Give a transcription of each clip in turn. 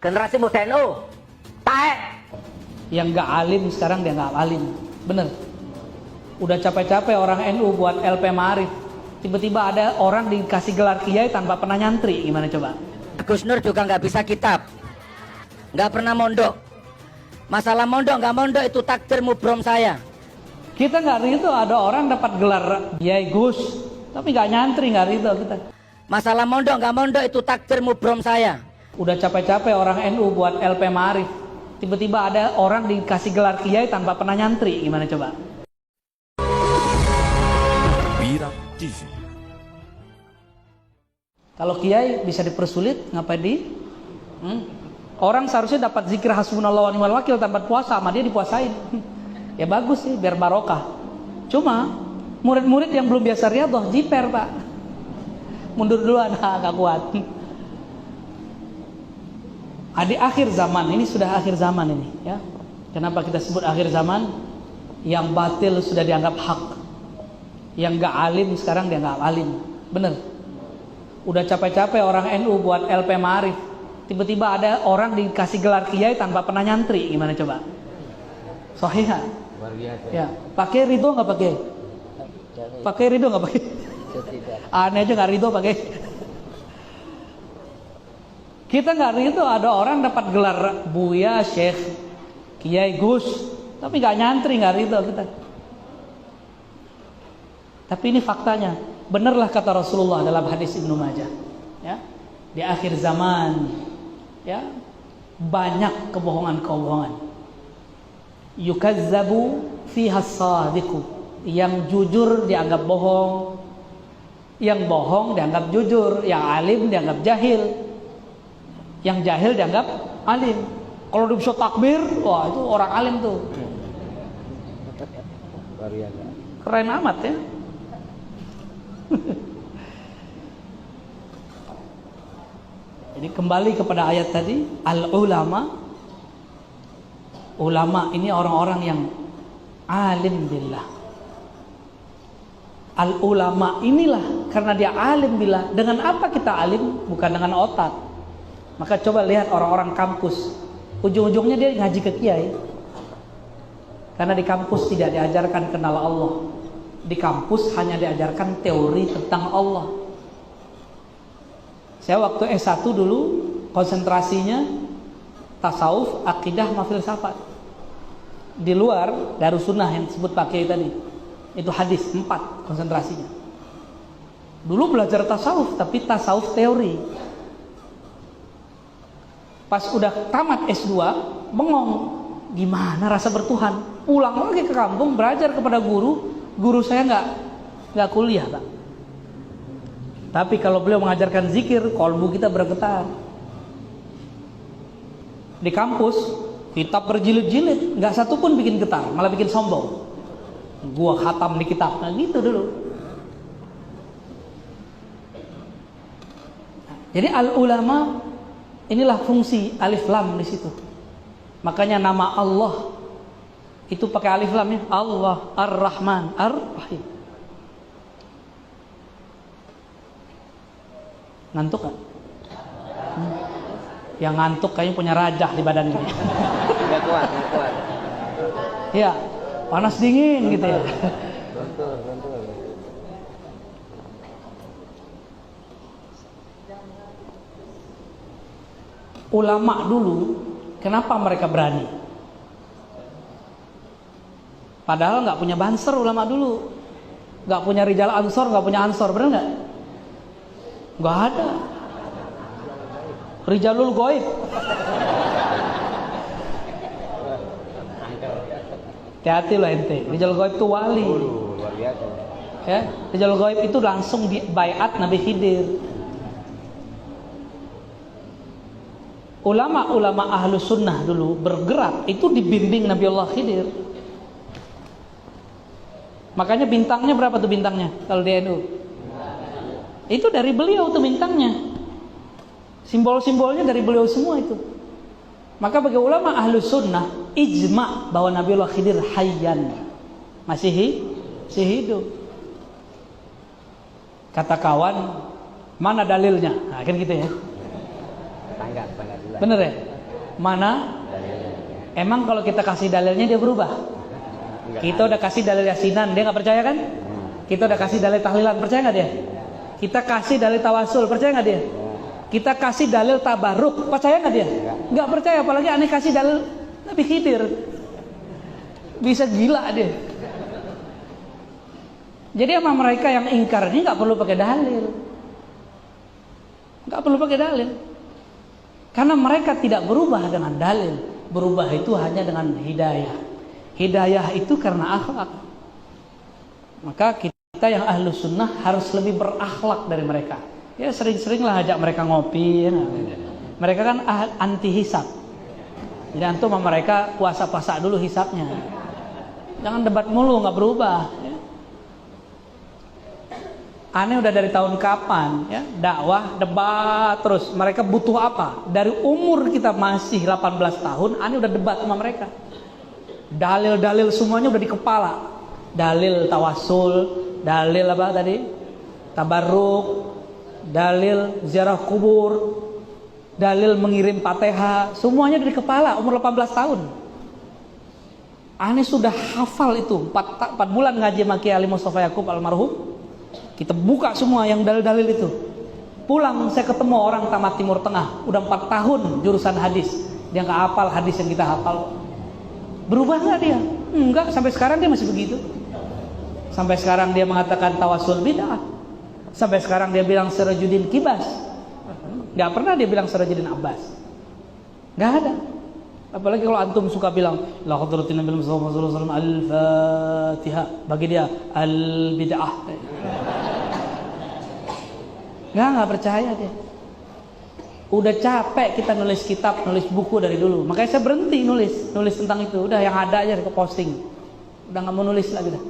Generasi muda NU taek. Yang gak alim sekarang dia gak alim. Bener. Udah capek-capek orang NU buat LP Ma'arif, tiba-tiba ada orang dikasih gelar kiai tanpa pernah nyantri. Gimana coba? Gus Nur juga nggak bisa kitab, nggak pernah mondok. Masalah mondok nggak mondok itu takdir mubrom saya. Kita nggak ridho ada orang dapat gelar kiai Gus tapi nggak nyantri, nggak ridho kita. Masalah mondok nggak mondok itu takdir mubrom saya. Udah capek-capek orang NU buat LP Ma'arif, tiba-tiba ada orang dikasih gelar kiai tanpa pernah nyantri. Gimana coba? Bira TV. Kalau kiai bisa dipersulit, ngapain di? Orang seharusnya dapat zikir hasbunallah wa ni'mal wakil tanpa puasa, sama dia dipuasain. Ya bagus sih, biar barokah. Cuma murid-murid yang belum biasa riyadhah jiper pak, mundur duluan, gak kuat. Di akhir zaman ini, sudah akhir zaman ini ya. Kenapa kita sebut akhir zaman? Yang batil sudah dianggap hak, yang gak alim sekarang dia gak alim. Bener. Udah capek-capek orang NU buat LP Ma'arif, tiba-tiba ada orang dikasih gelar kiai tanpa pernah nyantri. Gimana coba? Sahihah? Ya, pakai ridho nggak pakai? Pakai ridho nggak pakai? Aneh aja nggak ridho pakai. Kita nggak ridho ada orang dapat gelar Buya, Syekh, Kiai, Gus, tapi nggak nyantri, nggak ridho kita. Tapi ini faktanya, benarlah kata Rasulullah dalam hadis Ibnu Majah. Ya, di akhir zaman, ya banyak kebohongan-kebohongan. Yukazzabu fiha as-sadiqu, yang jujur dianggap bohong, yang bohong dianggap jujur, yang alim dianggap jahil, yang jahil dianggap alim. Kalau dia bisa takbir, wah itu orang alim tuh. Keren amat ya. Jadi kembali kepada ayat tadi, al-ulama. Ulama ini orang-orang yang alim billah. Al-ulama inilah karena dia alim billah. Dengan apa kita alim? Bukan dengan otak. Maka coba lihat orang-orang kampus, ujung-ujungnya dia ngaji ke kiai. Karena di kampus tidak diajarkan kenal Allah. Di kampus hanya diajarkan teori tentang Allah. Saya waktu S1 dulu konsentrasinya tasawuf, akidah, filsafat. Di luar Darussunnah yang disebut pakai tadi, itu hadis 4 konsentrasinya. Dulu belajar tasawuf, tapi tasawuf teori. Pas udah tamat S2, bengong, gimana rasa bertuhan? Pulang lagi ke kampung, belajar kepada guru saya nggak kuliah Pak. Tapi kalau beliau mengajarkan zikir, kolbu kita bergetar. Di kampus kitab berjilid-jilid, nggak satu pun bikin getar, malah bikin sombong. Gua khatam di kitab, nah gitu dulu. Jadi al-ulama inilah fungsi alif lam di situ. Makanya nama Allah itu pakai alif lam ya. Allah Ar-Rahman Ar-Rahim. Ngantuk kan? Yang ngantuk kayaknya punya rajah di badannya. Nggak kuat. Iya, panas dingin gitu ya. Betul. Ulama dulu, kenapa mereka berani? Padahal nggak punya banser ulama dulu, nggak punya rijal ansor, nggak punya ansor, benar nggak? Nggak ada. Rijalul Ghaib. Hati-hati loh ente. Rijalul Ghaib itu wali. Luar biasa. Ya, Rijalul Ghaib itu langsung di baiat Nabi Khidir. Ulama-ulama ahlu sunnah dulu bergerak itu dibimbing Nabi Allah Khidir. Makanya bintangnya berapa tuh bintangnya kalau di NU? Itu dari beliau tuh bintangnya. Simbol-simbolnya dari beliau semua itu. Maka bagi ulama ahlu sunnah ijma bahwa Nabi Allah Khidir hayyan, masih hidup. Kata kawan, mana dalilnya? Nah, kan gitu ya. Tetangga. Bener ya? Mana? Emang kalau kita kasih dalilnya dia berubah? Kita udah kasih dalil yasinan, dia nggak percaya kan? Kita udah kasih dalil tahlilan, percaya nggak dia? Kita kasih dalil tawasul, percaya nggak dia? Kita kasih dalil tabaruk, percaya nggak dia? Nggak percaya, apalagi aneh kasih dalil Nabi Khidir. Bisa gila dia. Jadi sama mereka yang ingkar ini nggak perlu pakai dalil, nggak perlu pakai dalil, karena mereka tidak berubah dengan dalil. Berubah itu hanya dengan hidayah. Hidayah itu karena akhlak. Maka kita yang ahlu sunnah harus lebih berakhlak dari mereka. Ya sering-seringlah ajak mereka ngopi. Ya. Mereka kan anti hisab. Jadi antum sama mereka puasa-puasa dulu hisabnya. Jangan debat mulu, nggak berubah. Ya. Aneh udah dari tahun kapan ya, dakwah, debat terus. Mereka butuh apa? Dari umur kita masih 18 tahun, aneh udah debat sama mereka. Dalil-dalil semuanya udah di kepala. Dalil tawasul, dalil apa tadi? Tabarruk, dalil ziarah kubur, dalil mengirim Fatihah, semuanya udah di kepala umur 18 tahun. Aneh sudah hafal itu 4 bulan ngaji sama Kiai Ali Mustafa Yakub almarhum. Kita buka semua yang dalil-dalil itu. Pulang saya ketemu orang tamat Timur Tengah, udah 4 tahun jurusan hadis. Dia nggak hafal hadis yang kita hafal. Berubah nggak dia? Enggak, sampai sekarang dia masih begitu. Sampai sekarang dia mengatakan tawasul bid'ah. Sampai sekarang dia bilang Sirajuddin Kibas. Nggak pernah dia bilang Sirajuddin Abbas. Nggak ada. Apalagi kalau antum suka bilang la hadratin Nabi Muhammad sallallahu alaihi wasallam al-Fatihah, bagi dia al-bid'ah. Nggak percaya dia. Udah capek kita nulis kitab, nulis buku dari dulu. Makanya saya berhenti nulis tentang itu. Udah yang ada aja ke posting. Udah nggak mau nulis lagi dah.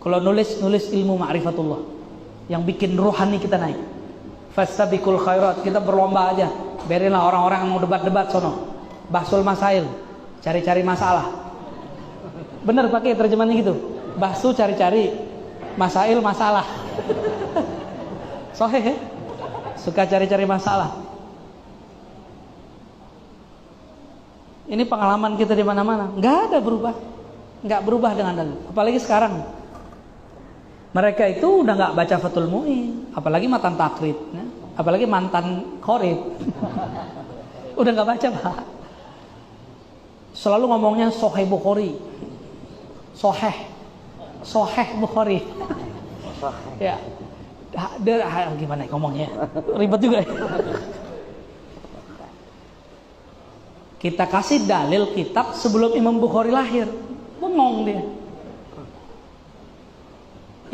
Kalau nulis ilmu ma'rifatullah yang bikin rohani kita naik. Fastabiqul khairat, kita berlomba aja. Biarinlah orang-orang yang mau debat-debat sono. Bahsul masail, cari-cari masalah. Bener pakai terjemahannya gitu. Bahsu cari-cari, masail masalah. Sahih ya? Suka cari-cari masalah. Ini pengalaman kita di mana-mana. Nggak ada berubah, nggak berubah dengan dalil. Apalagi sekarang. Mereka itu udah nggak baca Fathul Mu'in, apalagi mantan takrib, ya? Apalagi mantan korib. Udah nggak baca Pak. Selalu ngomongnya Sahih Bukhari, Sahih Bukhari. Ya, gimana ngomongnya? Ribet juga. Kita kasih dalil kitab sebelum Imam Bukhari lahir, bengong dia.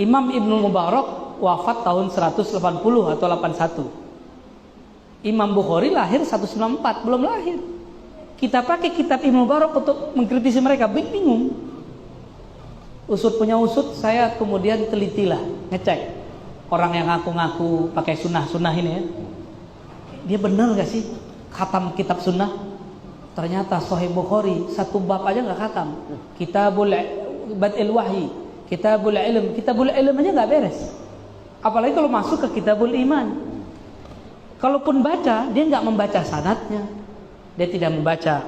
Imam Ibnu Mubarak wafat tahun 180 atau 81. Imam Bukhari lahir 194, belum lahir. Kita pakai kitab Ibnu Mubarak untuk mengkritisi mereka, bingung. Usut punya usut, saya kemudian telitilah, ngecek orang yang ngaku-ngaku pakai sunnah ini ya. Dia benar gak sih khatam kitab sunnah? Ternyata Sahih Bukhari satu bab aja nggak khatam. Kitabul Bad'il Wahyi, Kitabul Ilm aja nggak beres. Apalagi kalau masuk ke Kitabul Iman. Kalaupun baca, dia nggak membaca sanadnya, dia tidak membaca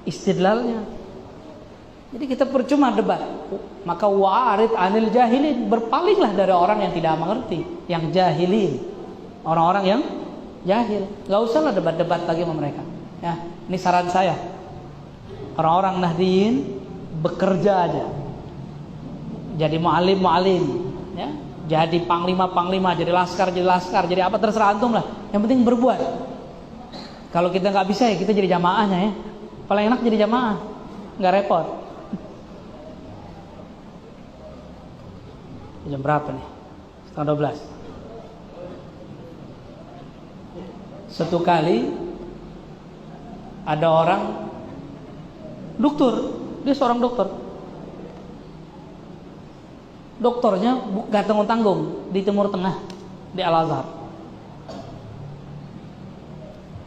istidlalnya. Jadi kita percuma debat. Maka wa'arid anil jahilin, berpalinglah dari orang yang tidak mengerti, yang jahilin, orang-orang yang jahil. Nggak usahlah debat-debat lagi sama mereka. Ya, ini saran saya. Orang-orang Nahdiyin bekerja aja. Jadi mu'alim, ya. Jadi panglima, jadi laskar, jadi apa terserah antum lah. Yang penting berbuat. Kalau kita nggak bisa ya kita jadi jamaahnya ya. Paling enak jadi jamaah, nggak repot. Jam berapa nih? 11:30. Satu kali ada orang dokter, dia seorang dokter. Dokternya gak tanggung-tanggung di Timur Tengah, di Al-Azhar.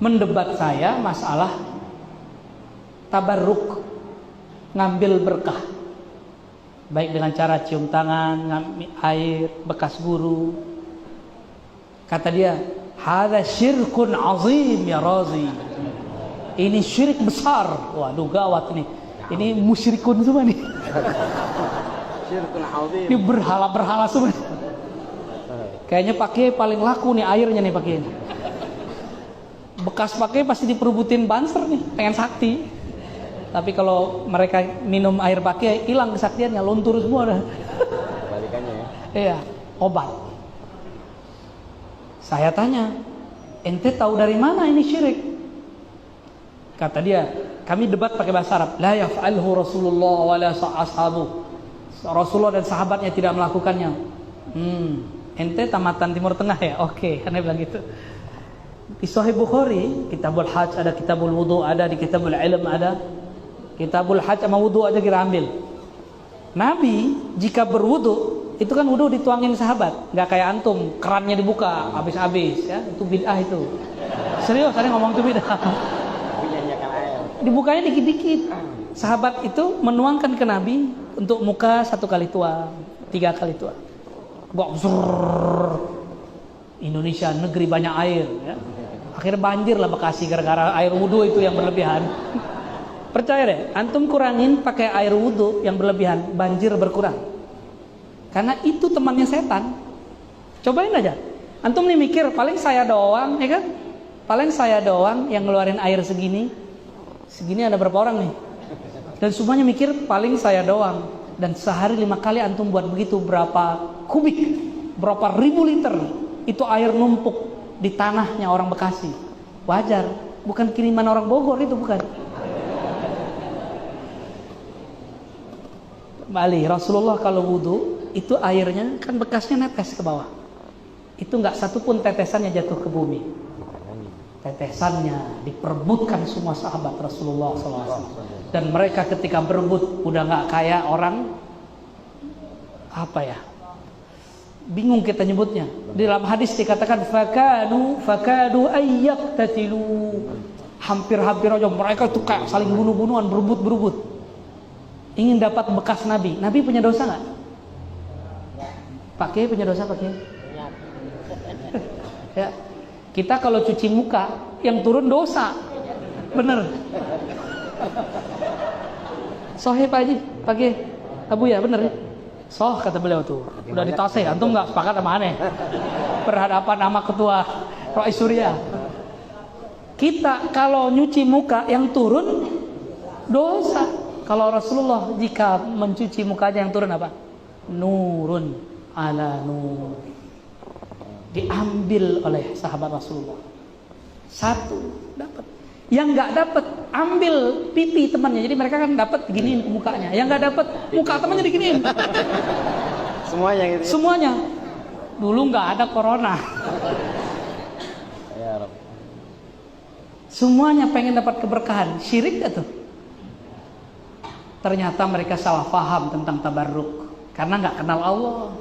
Mendebat saya masalah tabarruk, ngambil berkah. Baik dengan cara cium tangan, ngambil air, bekas guru. Kata dia, "Hadza syirkun azim ya Razi." Ini syirik besar. Waduh gawat nih. Ini musyrikun semua nih. Syirkun azim. Ini berhala-berhala semua. Kayaknya pakai paling laku nih airnya nih pakai ini. Bekas pakai pasti diperebutin banser nih, pengen sakti. Tapi kalau mereka minum air pakai hilang kesaktiannya, luntur semua dah. Balikannya ya. Iya, obat. Saya tanya, ente tahu dari mana ini syirik? Kata dia, kami debat pakai bahasa Arab. La yaf'alhu Rasulullah wa la ashabu. Rasulullah dan sahabatnya tidak melakukannya. Ente tamatan Timur Tengah ya? Oke, karena bilang gitu. Di Sahih Bukhari, Kitabul Hajj ada, Kitabul Wudu ada, di Kitabul Ilm ada. Kitabul Hajj sama wudu aja kita ambil. Nabi jika berwudu, itu kan wudu dituangin sahabat, nggak kayak antum, kerannya dibuka habis-habis ya, itu bid'ah itu. Serius, ada ngomong itu bid'ah. Dibukanya dikit-dikit. Sahabat itu menuangkan ke Nabi untuk muka 1 kali tuang, 3 kali tuang. Indonesia negeri banyak air ya. Akhirnya banjir lah Bekasi gara-gara air wudu itu yang berlebihan. Percaya deh, antum kurangin pakai air wudu yang berlebihan, banjir berkurang. Karena itu temannya setan. Cobain aja. Antum nih mikir, paling saya doang, ya kan? Paling saya doang yang ngeluarin air segini. Segini ada berapa orang nih? Dan semuanya mikir, paling saya doang. Dan sehari 5 kali antum buat begitu, berapa kubik, berapa ribu liter itu air numpuk di tanahnya orang Bekasi. Wajar, bukan kiriman orang Bogor itu, bukan. Bali, Rasulullah kalau wudu itu airnya kan bekasnya netes ke bawah. Itu nggak satu pun tetesannya jatuh ke bumi. Tetesannya diperebutkan semua sahabat Rasulullah SAW. Dan mereka ketika berebut udah nggak kayak orang apa ya? Bingung kita nyebutnya. Di dalam hadis dikatakan fakadu ayyaqtatilu. Hampir-hampir aja mereka tuh kayak saling bunuh-bunuhan, berebut-berebut. Ingin dapat bekas Nabi. Nabi punya dosa nggak? Pakai punya dosa pakai? Ya. Kita kalau cuci muka yang turun dosa, bener. Sohe Pak Haji, pakai Abu ya bener ya. Soh kata beliau tuh. Udah ditase, antum nggak sepakat sama aneh. Berhadapan sama ketua Rois Surya. Kita kalau nyuci muka yang turun dosa. Kalau Rasulullah jika mencuci mukanya yang turun apa? Nurun ala nur. Diambil oleh sahabat Rasulullah. 1 dapat. Yang nggak dapat ambil pipi temannya. Jadi mereka kan dapat giniin ke mukanya. Yang nggak dapat muka temannya diginiin. Semuanya gitu. Semuanya. Dulu nggak ada corona. Ya Rabb. Semuanya pengen dapat keberkahan. Syirik gak tuh? Ternyata mereka salah paham tentang tabarruk karena nggak kenal Allah.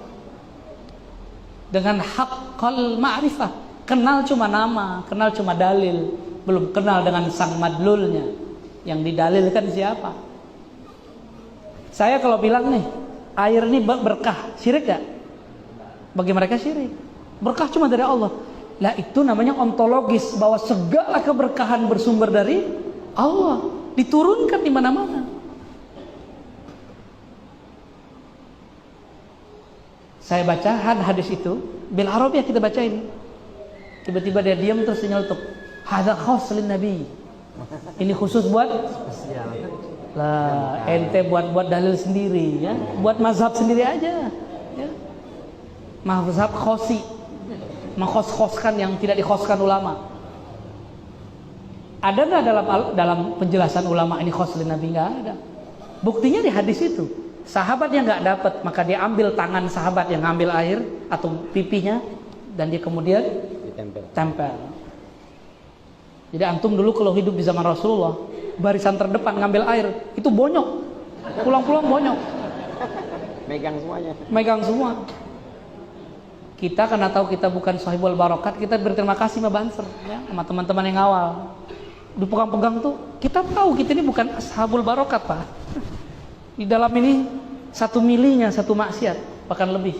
Dengan haqqal ma'rifah, kenal cuma nama, kenal cuma dalil, belum kenal dengan sang madlulnya. Yang didalilkan siapa? Saya kalau bilang nih, air ini berkah, syirik gak? Bagi mereka syirik. Berkah cuma dari Allah. Lah itu namanya ontologis, bahwa segala keberkahan bersumber dari Allah, diturunkan di mana-mana. Saya baca hadis itu, bil Arabiyah kita baca ini. Tiba-tiba dia diam terus nyeletuk. Hadza khas lin Nabi. Ini khusus buat lah, ente buat dalil sendiri ya. Buat mazhab sendiri aja ya. Mazhab khosi. Menghos-hoskan yang tidak dikhoskan ulama. Ada nggak dalam penjelasan ulama ini khas lin Nabi? Nggak ada. Buktinya di hadis itu. Sahabat yang nggak dapat, maka dia ambil tangan sahabat yang ngambil air atau pipinya dan dia kemudian tempel. Jadi antum dulu kalau hidup di zaman Rasulullah, barisan terdepan ngambil air itu bonyok, pulang-pulang bonyok, Megang semuanya. megang semua. Kita karena tahu kita bukan sahibul barokat, kita berterima kasih sama Banser ya, sama teman-teman yang awal. Dipegang-pegang tuh, kita tahu kita ini bukan ashabul barokat Pak. Di dalam ini 1 milinya 1 maksiat, bahkan lebih.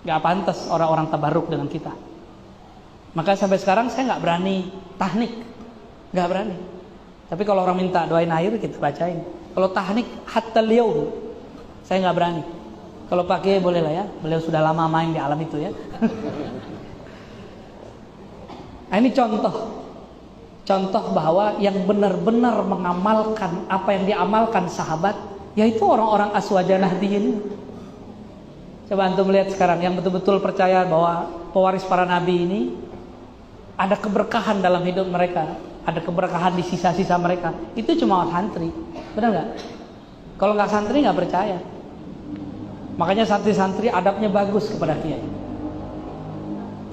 Gak pantas orang-orang tabarruk dengan kita. Maka sampai sekarang saya gak berani tahnik. nggak berani. Tapi kalau orang minta doain air, kita bacain. Kalau tahnik hatta liyaum, saya nggak berani. Kalau pakai boleh lah ya, beliau sudah lama main di alam itu ya. Nah, ini contoh bahwa yang benar-benar mengamalkan apa yang diamalkan sahabat, yaitu orang-orang aswaja nahdiyin. Coba antum melihat sekarang yang betul-betul percaya bahwa pewaris para nabi ini ada keberkahan dalam hidup mereka, ada keberkahan di sisa-sisa mereka. Itu cuma santri, benar nggak? Kalau nggak santri nggak percaya. Makanya santri-santri adabnya bagus kepada kiai.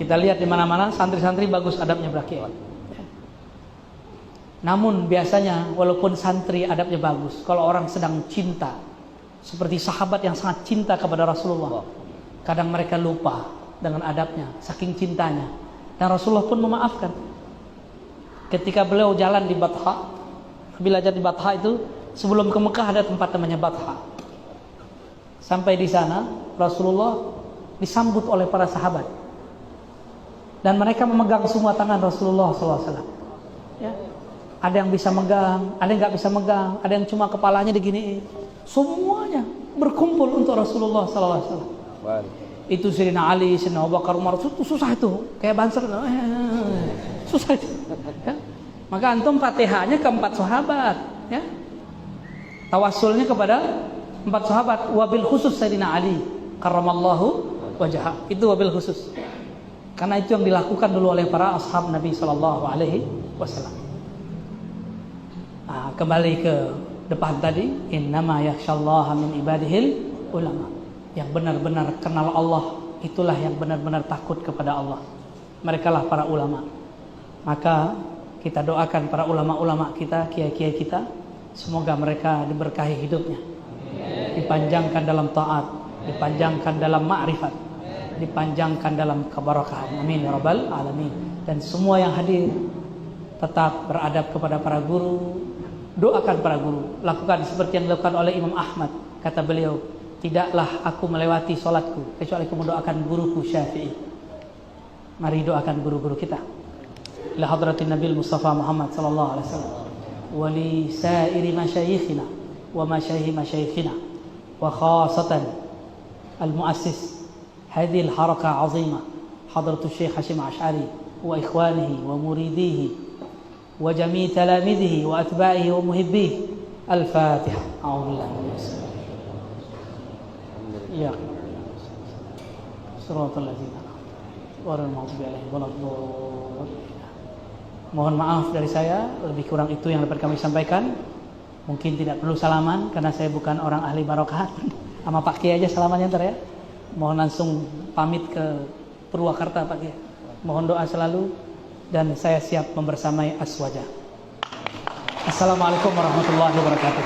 Kita lihat di mana-mana santri-santri bagus adabnya kepada kiai. Namun biasanya walaupun santri adabnya bagus, kalau orang sedang cinta, seperti sahabat yang sangat cinta kepada Rasulullah, kadang mereka lupa dengan adabnya, saking cintanya. Dan Rasulullah pun memaafkan. Ketika beliau jalan di Batha, bila jalan di Batha itu sebelum ke Mekah ada tempat namanya Batha. Sampai di sana Rasulullah disambut oleh para sahabat dan mereka memegang semua tangan Rasulullah SAW. Ya. Ada yang bisa megang, ada yang nggak bisa megang, ada yang cuma kepalanya diginiin. Semuanya berkumpul untuk Rasulullah SAW. Itu Sayyidina Ali, Sayyidina Abu Bakar, Umar, itu susah itu, kayak banser, susah itu. Ya. Maka antum Fatihahnya ke 4 sahabat, ya. Tawassulnya kepada 4 sahabat, wabil khusus Sayyidina Ali karramallahu wajhah. Itu wabil khusus. Karena itu yang dilakukan dulu oleh para ashab Nabi sallallahu alaihi wasallam. Nah, kembali ke depan tadi, innama yakhsyallaha min ibadihil ulama. Yang benar-benar kenal Allah, itulah yang benar-benar takut kepada Allah. Merekalah para ulama. Maka kita doakan para ulama-ulama kita, kiai-kiai kita, semoga mereka diberkahi hidupnya, dipanjangkan dalam taat, dipanjangkan dalam ma'rifat, dipanjangkan dalam keberkahan. Amin ya rabbal alamin. Dan semua yang hadir tetap beradab kepada para guru, doakan para guru, lakukan seperti yang dilakukan oleh Imam Ahmad. Kata beliau, tidaklah aku melewati solatku kecuali aku mendoakan guruku Syafi'i. Mari doakan guru-guru kita. Ila hadratin Nabi Mustafa Muhammad sallallahu alaihi wasallam wa li sa'iri masyayikhina wa masyayikhina wa khasatan al-muassis hadhihi al-haraka 'azimah hadratu Syekh Hashim Ash'ari wa ikhwanihi wa muridihi wa jami' talamidhihi wa atba'ihi wa muhibbihi. Al-Fatihah. A'udzubillahi minash Ya. Shiratal ladzina ghairil maghdubi 'alaihim waladdallin. Mohon maaf dari saya, lebih kurang itu yang dapat kami sampaikan. Mungkin tidak perlu salaman karena saya bukan orang ahli barokah. Sama Pak Kiai aja salamannya ntar ya. Mohon langsung pamit ke Purwakarta Pak Kiai. Mohon doa selalu dan saya siap membersamai aswaja. Assalamualaikum warahmatullahi wabarakatuh.